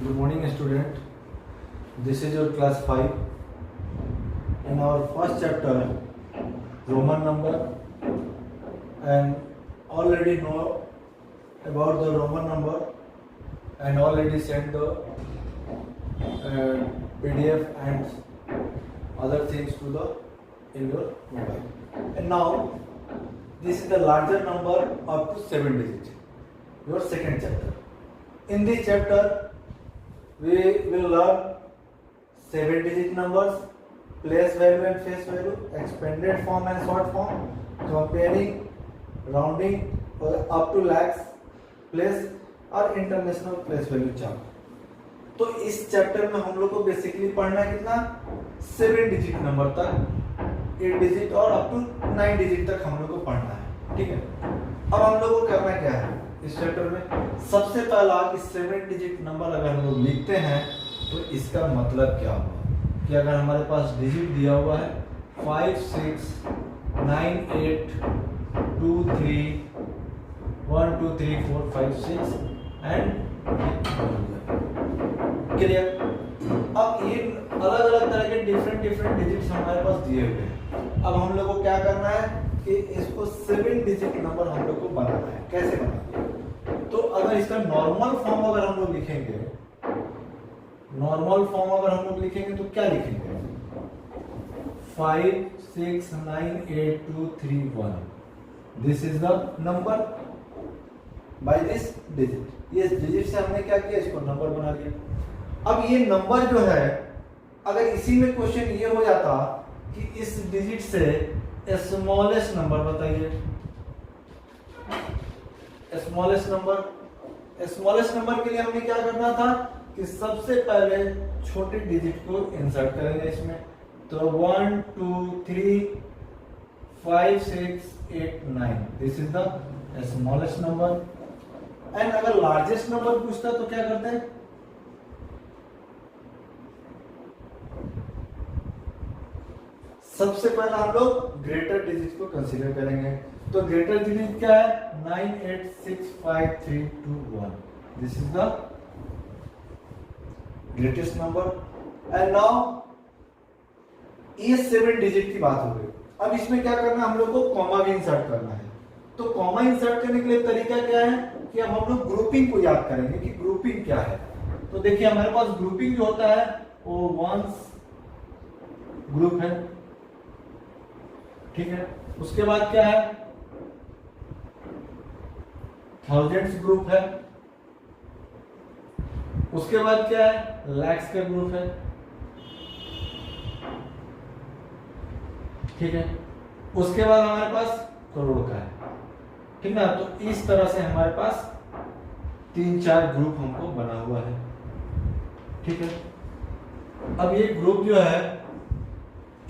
Good morning, student. This is your class 5. In our first chapter, Roman number, and already know about the Roman number and already sent the PDF and other things to the in your mobile. And now this is the larger number up to 7 digits. Your second chapter. In this chapter, we will learn 7-digit numbers, place value and face value, expanded form and short form, comparing, rounding up to lakhs, place और international place value chart. तो इस chapter में हम लोग को basically पढ़ना है कितना 7 डिजिट नंबर तक, 8 डिजिट और अप टू 9 डिजिट तक हम लोग को पढ़ना है। ठीक है, अब हम लोग को करना क्या है इस चैप्टर में? सबसे पहला कि 7 डिजिट नंबर अगर हम लोग लिखते हैं तो इसका मतलब क्या हुआ कि अगर हमारे पास डिजिट दिया हुआ है 5 6 9 8 2 3 1 2 3 4 5 6 एंड क्लियर। अब ये अलग अलग तरह के डिफरेंट डिजिट्स हमारे पास दिए हुए हैं। अब हम लोग को क्या करना है कि इसको 7 डिजिट नंबर हम लोग को बनाना है। कैसे बनाना है? तो अगर इसका नॉर्मल फॉर्म अगर हम लोग लिखेंगे, नॉर्मल फॉर्म अगर हम लोग लिखेंगे तो क्या लिखेंगे? 5 6 9 8 2 3 1। This is the number by this digit. ये डिजिट से हमने क्या किया, इसको नंबर बना दिया। अब ये नंबर जो है, अगर इसी में क्वेश्चन ये हो जाता कि इस डिजिट से स्मॉलेस्ट नंबर बताइए, स्मॉलेस्ट नंबर के लिए हमें क्या करना था कि सबसे पहले छोटे डिजिट को इंसर्ट करेंगे इसमें। तो 1 2 3 5 6 8 9, this is the smallest number. And अगर लार्जेस्ट नंबर पूछता तो क्या करते हैं? सबसे पहले हम लोग ग्रेटर डिजिट को कंसीडर करेंगे। तो ग्रेटर डिजिट क्या है? 9 8 6 5 3 2 1। This is the greatest number. And now ये 7 डिजिट की बात हो गई। अब इसमें क्या करना है, हम लोग को कॉमा भी इंसर्ट करना है। तो कॉमा इंसर्ट करने के लिए तरीका क्या है कि अब हम लोग ग्रुपिंग को याद करेंगे कि ग्रुपिंग क्या है। तो देखिए हमारे पास ग्रुपिंग जो होता है वो वंस ग्रुप है, ठीक है। उसके बाद क्या है? थाउजेंड्स ग्रुप है। उसके बाद क्या है? लैक्स का ग्रुप है, ठीक है। उसके बाद हमारे पास करोड़ का है, ठीक ना। तो इस तरह से हमारे पास 3-4 ग्रुप हमको बना हुआ है, ठीक है। अब ये ग्रुप जो है,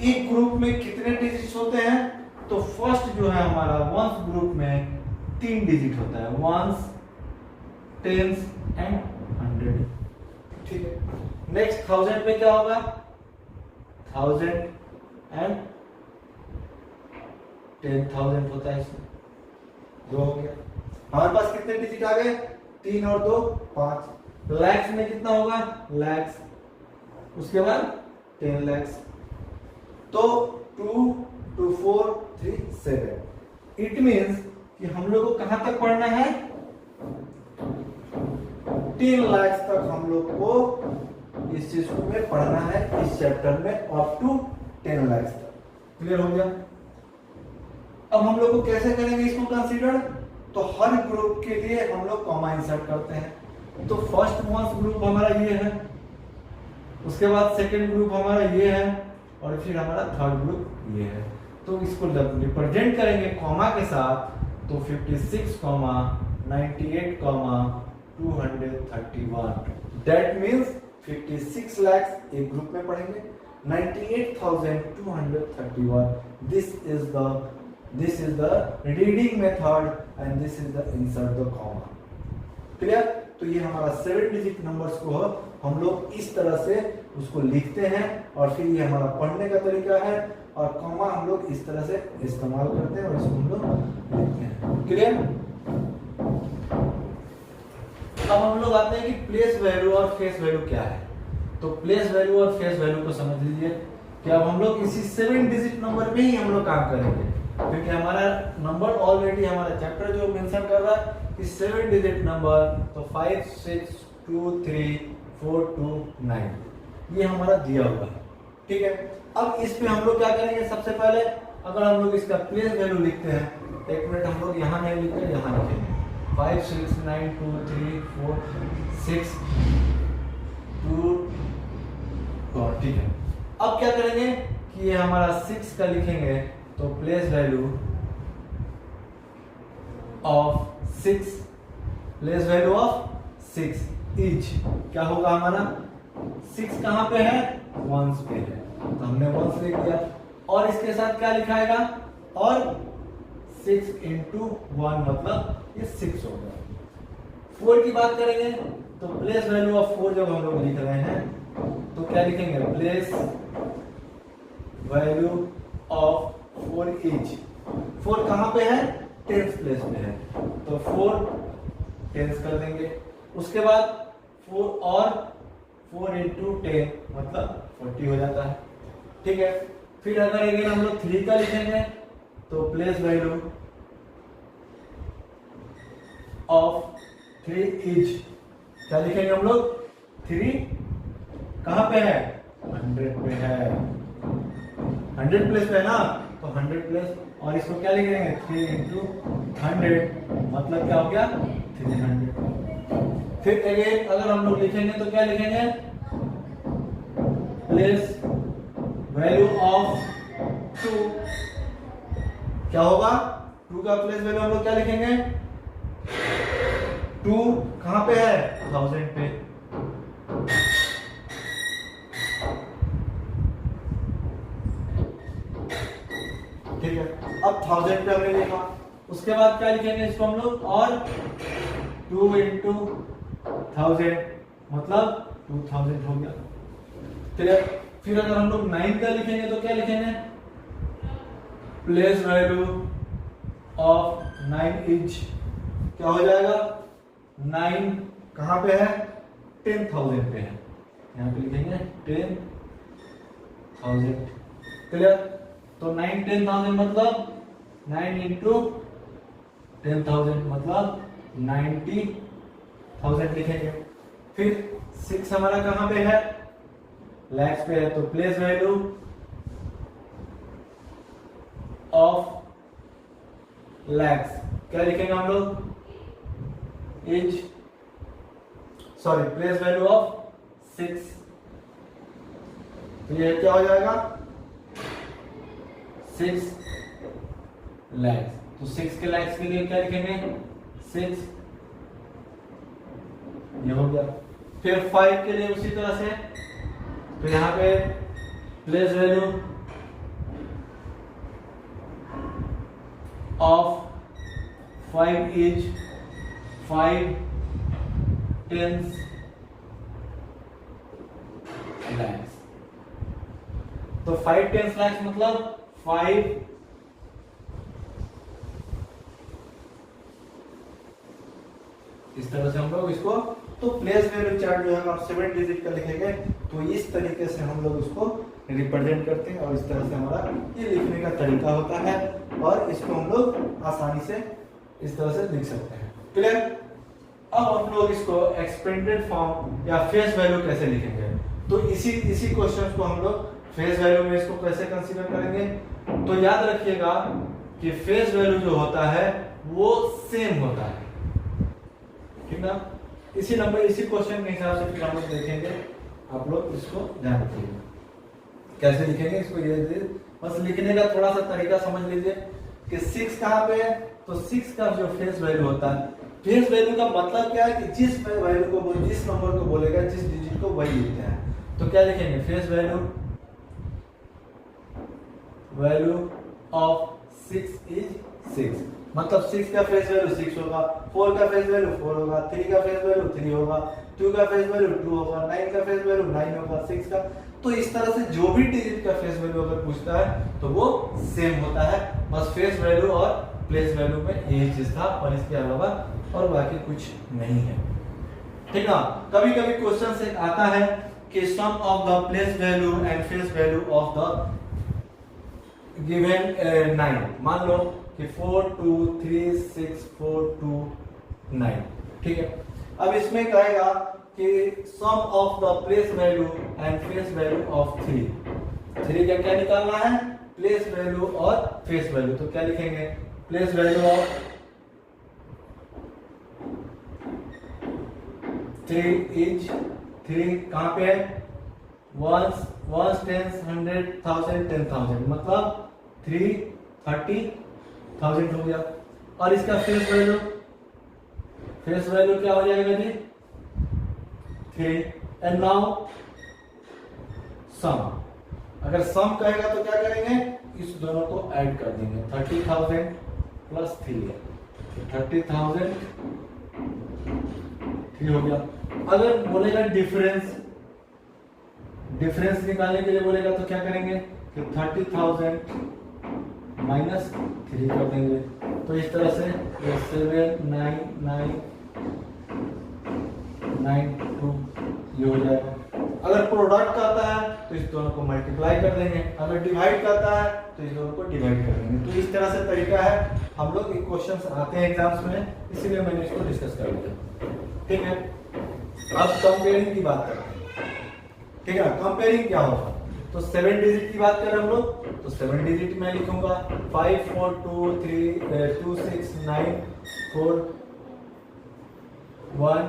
एक ग्रुप में कितने डिजिट्स होते हैं? तो फर्स्ट जो है हमारा वंस ग्रुप में 3 डिजिट होता है, वंस, टेंस एंड 100, ठीक है। नेक्स्ट 1000 में क्या होगा? 1000 एंड 10,000 होता है इसमें। 2 हो गया। हमारे पास कितने डिजिट आ गए? 3 और 2 5। लैक्स में कितना होगा? लैक्स। उसके बाद 10 लैक्स। तो 2 2 4 3 7। इट मीन्स कि हम लोग को कहां तक पढ़ना है? 10 लैक्स तक हम लोग को इस चीज में पढ़ना है, इस चैप्टर में अप टू 10 लैक्स तक। क्लियर हो गया? अब हम लोग को कैसे करेंगे इसको कंसीडर? तो हर ग्रुप के लिए हम लोग कॉमा इंसर्ट करते हैं। तो फर्स्ट वंस ग्रुप हमारा ये है, उसके बाद सेकंड ग्रुप हमारा ये है, और फिर हमारा थर्ड ग्रुप ये है। तो इसको रिप्रेजेंट करेंगे कॉमा के साथ। तो 56, 98, 231। दैट मीन्स 56 लैक्स एक ग्रुप में पढ़ेंगे, 98,231। This is the reading method and this is the insert the comma. Clear? तो ये हमारा 7 डिजिट नंबर्स को हम लोग इस तरह से उसको लिखते हैं, और फिर ये हमारा पढ़ने का तरीका है, और कॉमा हम लोग इस तरह से इस्तेमाल करते हैं और इसको हम लोग लिखते हैं। क्लियर? अब हम लोग आते हैं कि प्लेस वैल्यू और फेस वैल्यू क्या है। तो प्लेस वैल्यू और फेस वैल्यू को समझ लीजिए कि अब हम लोग इसी 7 डिजिट नंबर में ही हम लोग काम करेंगे, क्योंकि हमारा नंबर ऑलरेडी हमारा चैप्टर जो मेंशन कर रहा है कि 7 डिजिट नंबर, तो 5 6 2 3 4 2 9 ये हमारा दिया हुआ है। ठीक है, अब इस पे हम लोग क्या करेंगे, सबसे पहले अगर हम लोग इसका प्लेस वैल्यू लिखते हैं, एक मिनट हम लोग यहाँ नहीं लिखते, यहाँ लिखेंगे 5 6 9 2 3 4 6 2। ठीक है, अब क्या करेंगे कि ये हमारा 6 का लिखेंगे, तो place value of 6, place value of 6 is क्या होगा हमारा, 6 कहां पे है, वंस पे है, तो हमने वंस लिख दिया। और इसके साथ क्या लिखाएगा, और 6 into 1 मतलब ये 6 हो गया। 4 की बात करेंगे तो प्लेस वैल्यू ऑफ 4 जब हम लोग लिख रहे हैं तो क्या लिखेंगे, प्लेस वैल्यू ऑफ 4 इज, 4 कहां पे है, 10th प्लेस पे है, तो 4 10 कर देंगे। उसके बाद 4 और 4 into 10 मतलब 40 हो जाता है। ठीक है, फिर अगर अगेन हम लोग 3 का लिखेंगे तो प्लेस वैल्यू ऑफ 3 इज क्या लिखेंगे हम लोग, 3 कहां पे है, 100 पे है, 100 प्लेस पे है ना, तो 100 प्लेस, और इसको क्या लिखेंगे, 3 into 100 मतलब क्या हो गया, 300। फिर अगेन अगर हम लोग लिखेंगे तो क्या लिखेंगे, प्लेस वैल्यू ऑफ 2 क्या होगा, 2 का प्लेस वैल्यू हम लोग क्या लिखेंगे, 2 कहां पे है, 1000 पे। ठीक है, अब 1000 पे हमने लिखा, उसके बाद क्या लिखेंगे इसको हम लोग, और 2 into 1000 मतलब 2000 हो गया। ठीक, फिर अगर हम लोग 9 का लिखेंगे तो क्या लिखेंगे, प्लेस वैल्यू ऑफ 9 इज क्या हो जाएगा, 9 कहां पे है, 10,000 पे है, यहाँ पे लिखेंगे 10,000। क्लियर, तो 9 10,000 मतलब 9 into 10,000 मतलब 90,000 लिखेंगे। फिर 6 हमारा कहां पे है, लैक्स पे है, तो प्लेस वैल्यू ऑफ लैक्स क्या लिखेंगे हम लोग, is sorry place value of 6, तो ये क्या हो जाएगा, 6 लैक्स। तो 6 के लैक्स के लिए क्या लिखेंगे, 6 ये हो गया। फिर 5 के लिए उसी तरह से, तो यहां पे place value of 5 is 5 10 lakhs, तो 5 10 लैक्स मतलब 5 इस तरह से हम लोग इसको, तो प्लेस वैल्यू चार्ट जो है हम 7 डिजिट का लिखेंगे, तो इस तरीके से हम लोग इसको रिप्रेजेंट करते हैं, और इस तरह से हमारा ये लिखने का तरीका होता है, और इसको हम लोग आसानी से इस तरह से लिख सकते हैं। क्लियर, अब हम लोग इसको एक्सपेंडेड फॉर्म या फेस वैल्यू कैसे लिखेंगे, तो इसी क्वेश्चन को हम लोग फेस वैल्यू में इसको कैसे कंसीडर करेंगे। तो याद रखिएगा कि फेस वैल्यू जो होता है वो सेम होता है, ठीक ना, इसी क्वेश्चन के हिसाब से फिर हम लोग देखेंगे, आप लोग इसको ध्यान रखिएगा कैसे लिखेंगे इसको। ये बस लिखने का थोड़ा सा तरीका समझ लीजिए कि 6 कहां पे है, तो 6 का जो फेस वैल्यू होता है, फेस वैल्यू का मतलब क्या है कि जिस वैल्यू को, जिस नंबर को बोलेगा, जिस डिजिट को वही लिखते हैं। तो क्या लिखेंगे, फेस वैल्यू ऑफ 6 इज 6, मतलब 6 का फेस वैल्यू 6 होगा, 4 का फेस वैल्यू 4 होगा, 3 का फेस वैल्यू 3 होगा, 2 का फेस वैल्यू 2 होगा, 9 का फेस वैल्यू 9 होगा, 6 का। तो इस तरह से जो भी डिजिट का फेस वैल्यू अगर पूछता है तो वो सेम होता है, बस फेस वैल्यू और प्लेस वैल्यू में यही चीज था, और इसके अलावा और बाकी कुछ नहीं है। ठीक है। कभी कभी क्वेश्चन से आता है कि sum of the place value and face value of the given 9, मान लो कि 4 2 3 6 4 2 9, ठीक है। अब इसमें कहेगा कि sum of the place value and face value of 3 का क्या निकालना है, प्लेस वैल्यू और फेस वैल्यू। तो क्या लिखेंगे, प्लेस वैल्यू ऑफ 3 इज 3 कहां पे है, वंस वंस टेंस 100 1000 10,000, मतलब 3 30,000 हो गया। और इसका फेस वैल्यू क्या हो जाएगा जी, 3। एंड नाउ सम, अगर सम कहेगा तो क्या करेंगे, इस दोनों को ऐड कर देंगे, 30,000 प्लस 3 है, 30,000 3 हो गया। अगर बोलेगा डिफरेंस निकालने के लिए बोलेगा तो क्या करेंगे कि 30,000 माइनस 3 कर देंगे। तो इस तरह से 7 9 9 9 2 ये हो जाएगा। अगर प्रोडक्ट करता है तो इस दोनों को मल्टीप्लाई कर देंगे, अगर डिवाइड करता है तो इस दोनों को डिवाइड कर देंगे। तो इस तरह से तरीका है, हम लोग क्वेश्चंस आते हैं एग्जाम्स में, इसीलिए मैंने इसको डिस्कस कर लिया, ठीक है। अब कंपेयरिंग की बात करते हैं, ठीक है। कंपेयरिंग क्या होगा, तो 7 डिजिट की बात करें हम लोग, तो 7 डिजिट में लिखूंगा 5 4 2 3 2 6 9 4 1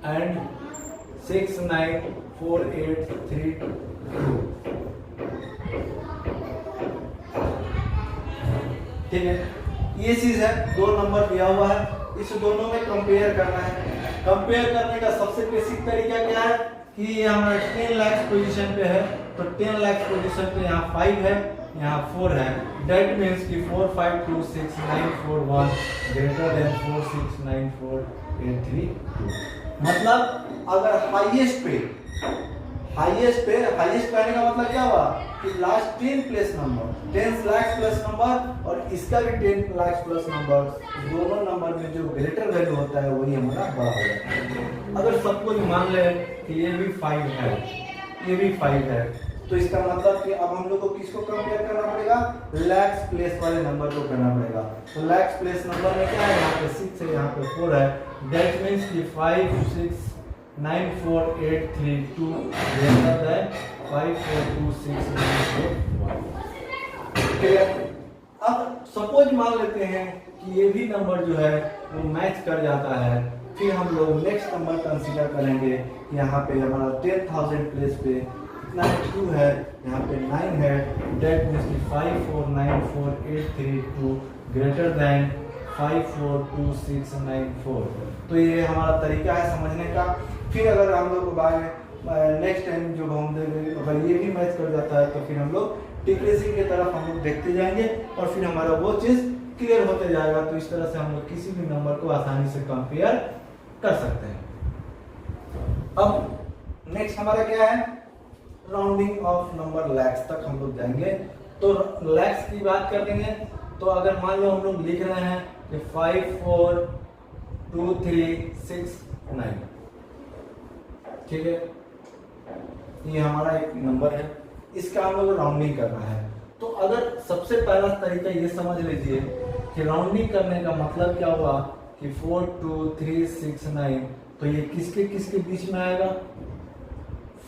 एंड 6 9 4 8 3 2, ठीक है। ये चीज है, 2 नंबर दिया हुआ है, इस दोनों में कंपेयर करना है। कंपेयर करने का सबसे बेसिक तरीका क्या है कि ये हमारा 10 लाख पोजीशन पे है, तो 10 लाख पोजीशन पे यहाँ 5 है, यहाँ 4 है। दैट मीन्स कि 4 5 2 6 9 4 1 ग्रेटर देन 4 6 9 4 8 3 2। मतलब अगर हाईएस्ट पे कहने का मतलब क्या हुआ कि last 10 plus number, 10 lakh plus number और इसका भी 10 लाख प्लस नंबर, दोनों नंबर में जो ग्रेटर वैल्यू होता है वही हमारा बड़ा हो जाता है। अगर सबको मान ले कि ये भी 5 है, ये भी 5 है, तो इसका मतलब कि अब हम लोग को किसको कंपेयर करना पड़ेगा, लैक्स प्लेस वाले नंबर को करना पड़ेगा। तो लैक्स प्लेस नंबर में क्या है, यहाँ पे 6 है, यहाँ पे 4 है। दैट मीन्स कि 5 6 9 4 8 3 2 ग्रेटर देन 5 4 2 6 9 4 1। अब सपोज मान लेते हैं कि ये भी नंबर जो है वो मैच कर जाता है, फिर हम लोग नेक्स्ट नंबर कंसीडर करेंगे। यहाँ पे हमारा 10,000 प्लेस पे कितना 2 है, यहाँ पे 9 है। दैट मीन्स कि 5 4 9 4 8 3 2 ग्रेटर देन 5 4 2 6 9 4। तो ये हमारा तरीका है समझने का। फिर अगर हम लोग नेक्स्ट टाइम जो हम देंगे अगर ये भी मैच कर जाता है तो फिर हम लोग डिक्रीजिंग की तरफ हम लोग देखते जाएंगे और फिर हमारा वो चीज क्लियर होते जाएगा। तो इस तरह से हम लोग किसी भी नंबर को आसानी से कंपेयर कर सकते हैं। अब नेक्स्ट हमारा क्या है, राउंडिंग ऑफ नंबर लैक्स तक हम लोग जाएंगे। तो लैक्स की बात कर देंगे, तो अगर मान लो हम लोग लिख रहे हैं कि 5 4 2 3 6 9, ठीक है, ये हमारा एक नंबर है, इसका हम लोग राउंडिंग करना है। तो अगर सबसे पहला तरीका ये समझ लीजिए कि राउंडिंग करने का मतलब क्या हुआ कि 4 2 3 6 9, तो ये किसके किसके बीच में आएगा,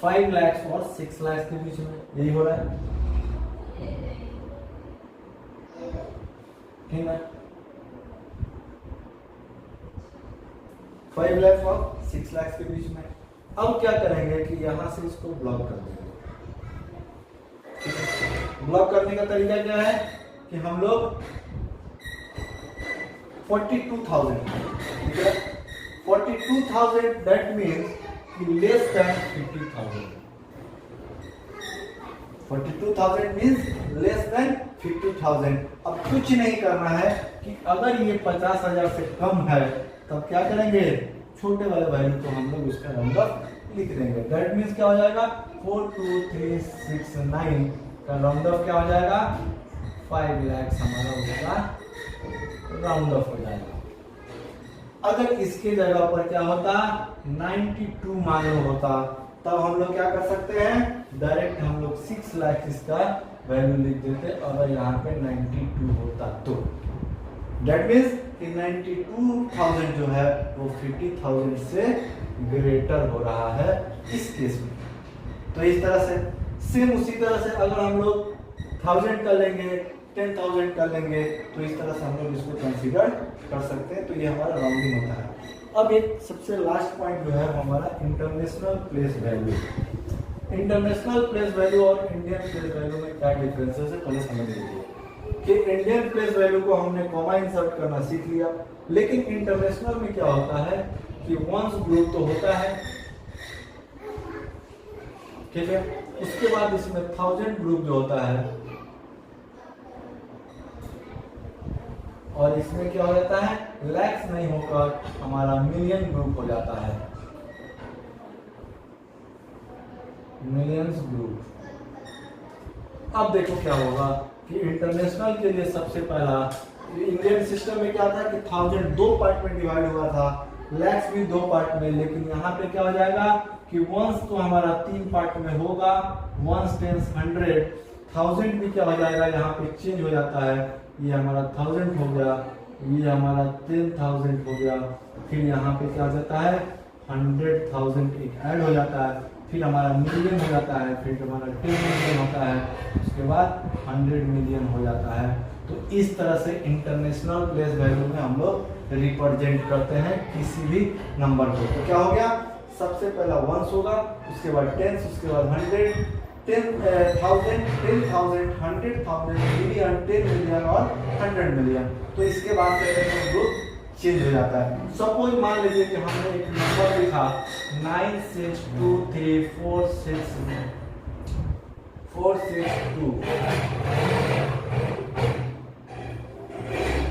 5 लाख और 6 लाख के बीच में, यही हो रहा है, ठीक है। 5 लाख और 6 लाख के बीच में। अब क्या करेंगे कि यहां से इसको ब्लॉक कर देंगे। ब्लॉक करने का तरीका क्या है कि हम लोग 42,000, ठीक है, 42,000 दैट मीन्स कि less than 50,000। 42,000 means less than 50,000। अब कुछ नहीं करना है कि अगर ये 50,000 से कम है तब क्या करेंगे, छोटे वाले वैल्यू को हम लोग इसका राउंड लिख देंगे। दैट मीन्स क्या हो जाएगा, 4 2 3 6 9 का राउंड ऑफ क्या हो जाएगा, 5 लाख हमारा उसका राउंड ऑफ हो जाएगा। अगर इसके जगह पर क्या होता 92 मान लो होता, तब हम लोग क्या कर सकते हैं, डायरेक्ट हम लोग 6 लाख इसका वैल्यू लिख देते अगर यहाँ पे 92 होता तो। डेट मीन्स कि 92,000 जो है वो 50,000 से ग्रेटर हो रहा है इस केस में। तो इस तरह से सेम उसी तरह से अगर हम लोग 1000 कर लेंगे, 10,000 कर लेंगे, तो इस तरह से हम लोग इसको कंसीडर कर सकते हैं। तो ये हमारा राउंडिंग होता है। अब एक सबसे लास्ट पॉइंट जो है हमारा international place value. International place value और इंडियन प्लेस वैल्यू में क्या डिफरेंसेस है पहले समझ लीजिए। कि इंडियन प्लेस वैल्यू को हमने कॉमा इंसर्ट करना सीख लिया, लेकिन इंटरनेशनल में क्या होता है कि वंस ग्रुप तो होता है, ठीक है, उसके बाद इसमें 1000 ग्रुप जो होता है, और इसमें क्या हो जाता है, लैक्स नहीं होकर हमारा मिलियन ग्रुप हो जाता है, मिलियंस ग्रुप। अब देखो क्या होगा कि इंटरनेशनल के लिए सबसे पहला इंडियन सिस्टम में क्या था कि 1000 दो पार्ट में डिवाइड हुआ था, लैक्स भी 2 पार्ट में, लेकिन यहाँ पे क्या हो जाएगा कि वंस तो हमारा 3 पार्ट में होगा, वंस टेंस 100, 1000 भी क्या हो जाएगा यहाँ पे चेंज हो जाता है, ये हमारा 1000 हो गया, ये हमारा 10,000 हो गया, फिर यहाँ पे क्या हो जाता है 100,000 एक ऐड हो जाता है, फिर हमारा मिलियन हो जाता है, फिर हमारा 10 मिलियन होता है, उसके बाद 100 मिलियन हो जाता है। तो इस तरह से इंटरनेशनल प्लेस वैल्यू में हम लोग रिप्रेजेंट करते हैं किसी भी नंबर को। तो क्या हो गया, सबसे पहला वंस होगा, उसके बाद टेंस, उसके बाद 100, 10,000, 100,000, मिलियन, 10 मिलियन और 100 मिलियन। तो इसके बाद ग्रुप चेंज हो जाता है। सपोज मान लीजिए कि हमने एक नंबर लिखा 9623462,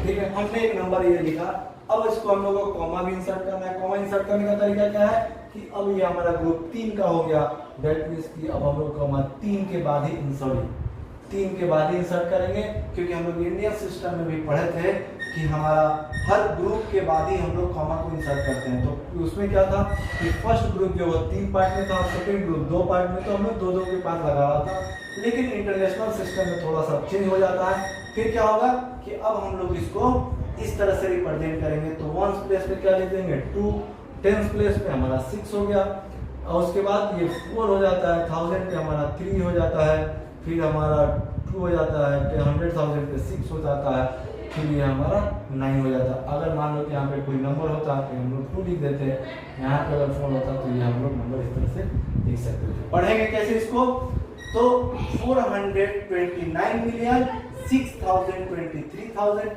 ठीक है, हमने एक नंबर ये लिखा। अब इसको हम लोगों को कॉमा भी इंसर्ट करना है। कॉमा इंसर्ट करने का तरीका क्या है कि अब ये हमारा ग्रुप 3 का हो गया, दैट मींस कि अब हम लोग कॉमा 3 के बाद ही इंसर्ट करेंगे, क्योंकि हम लोग इंडियन सिस्टम में भी पढ़े थे कि हमारा हर ग्रुप के बाद ही हम लोग कॉमा को इंसर्ट करते हैं। तो उसमें क्या था कि फर्स्ट ग्रुप जो 3 पार्ट में था और सेकंड ग्रुप 2 पार्ट में, तो हम लोग 2-2 के पास लगा रहा था। लेकिन इंटरनेशनल सिस्टम में थोड़ा सा चेंज हो जाता है। फिर क्या होगा कि अब हम लोग इसको इस तरह से रिप्रेजेंट करेंगे। तो वंस प्लेस में क्या लिख देंगे 2, टेंस प्लेस में हमारा 6 हो गया, और उसके बाद ये 4 हो जाता है, 1000 पे हमारा 3 हो जाता है, फिर हमारा 2 हो जाता है, 100,000 पे 6 हो जाता है, फिर ये हमारा 9 हो जाता है। अगर मान लो कि यहाँ पे कोई नंबर होता तो हम लोग 2 लिख देते हैं, यहाँ पे अगर 4 होता तो ये हम लोग नंबर इस तरह से लिख सकते थे। पढ़ेंगे कैसे इसको, तो 429 मिलियन 6,023,000,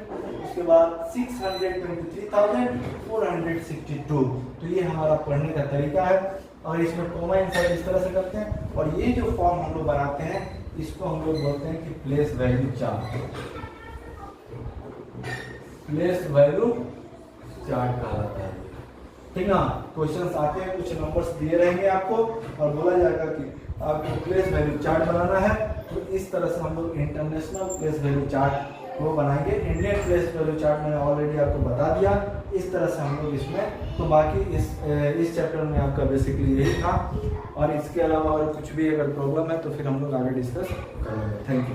उसके बाद 623,462। तो ये हमारा पढ़ने का तरीका है, और इसमें कॉमा इंसर्ट इस तरह से करते हैं। और ये जो फॉर्म हम लोग बनाते हैं इसको हम लोग बोलते हैं कि place value chart. Place value chart कहलाता है, ठीक ना। क्वेश्चंस आते हैं, कुछ नंबर्स दिए रहेंगे आपको और बोला जाएगा कि आपको प्लेस वैल्यू चार्ट बनाना है। तो इस तरह से हम लोग इंटरनेशनल प्लेस वैल्यू चार्ट को बनाएंगे। इंडियन प्लेस वैल्यू चार्ट मैंने ऑलरेडी आपको बता दिया, इस तरह से हम लोग इसमें। तो बाकी इस चैप्टर में आपका बेसिकली यही था, और इसके अलावा अगर कुछ भी अगर प्रॉब्लम है तो फिर हम लोग आगे डिस्कस करेंगे। Thank you.